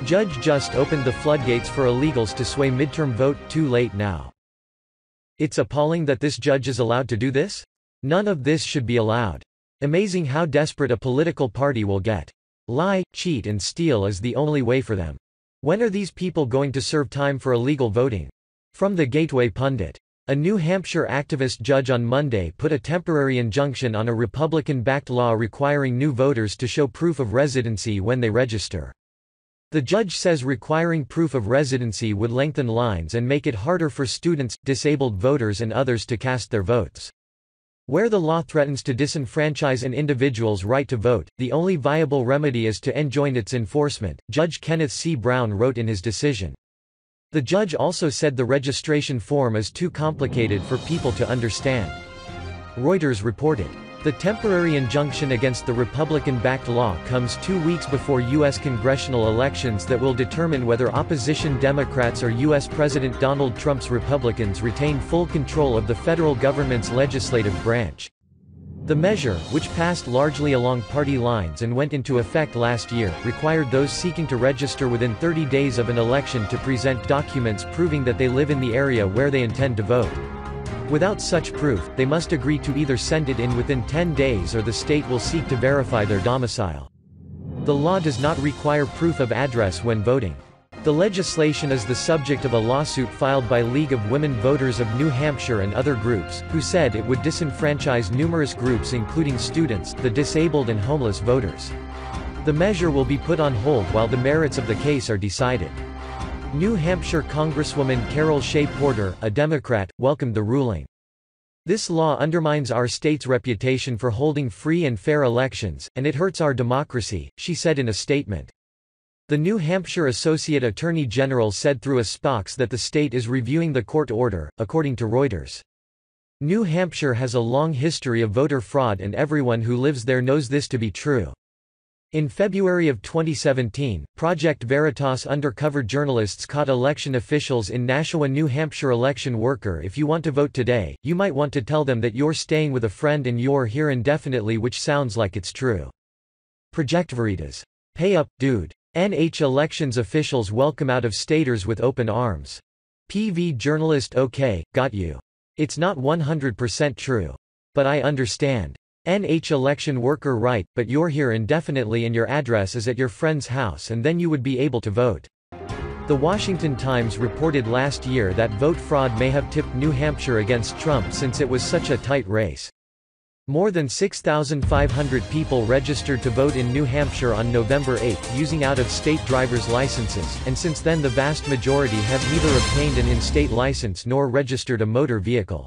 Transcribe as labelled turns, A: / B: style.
A: Judge just opened the floodgates for illegals to sway midterm vote, too late now. It's appalling that this judge is allowed to do this? None of this should be allowed. Amazing how desperate a political party will get. Lie, cheat and steal is the only way for them. When are these people going to serve time for illegal voting? From the Gateway Pundit. A New Hampshire activist judge on Monday put a temporary injunction on a Republican-backed law requiring new voters to show proof of residency when they register. The judge says requiring proof of residency would lengthen lines and make it harder for students, disabled voters and others to cast their votes. Where the law threatens to disenfranchise an individual's right to vote, the only viable remedy is to enjoin its enforcement, Judge Kenneth C. Brown wrote in his decision. The judge also said the registration form is too complicated for people to understand. Reuters reported. The temporary injunction against the Republican-backed law comes 2 weeks before U.S. congressional elections that will determine whether opposition Democrats or U.S. President Donald Trump's Republicans retain full control of the federal government's legislative branch. The measure, which passed largely along party lines and went into effect last year, required those seeking to register within 30 days of an election to present documents proving that they live in the area where they intend to vote. Without such proof, they must agree to either send it in within 10 days or the state will seek to verify their domicile. The law does not require proof of address when voting. The legislation is the subject of a lawsuit filed by League of Women Voters of New Hampshire and other groups, who said it would disenfranchise numerous groups including students, the disabled and homeless voters. The measure will be put on hold while the merits of the case are decided. New Hampshire Congresswoman Carol Shea Porter, a Democrat, welcomed the ruling. This law undermines our state's reputation for holding free and fair elections, and it hurts our democracy, she said in a statement. The New Hampshire Associate Attorney General said through a SPOX that the state is reviewing the court order, according to Reuters. New Hampshire has a long history of voter fraud and everyone who lives there knows this to be true. In February of 2017, Project Veritas undercover journalists caught election officials in Nashua, New Hampshire. Election worker, if you want to vote today, you might want to tell them that you're staying with a friend and you're here indefinitely, which sounds like it's true. Project Veritas. Pay up, dude. NH elections officials welcome out-of-staters with open arms. PV journalist okay, got you. It's not 100% true. But I understand. NH election worker right, but you're here indefinitely and your address is at your friend's house and then you would be able to vote. The Washington Times reported last year that vote fraud may have tipped New Hampshire against Trump since it was such a tight race. More than 6,500 people registered to vote in New Hampshire on November 8 using out-of-state driver's licenses, and since then the vast majority have neither obtained an in-state license nor registered a motor vehicle.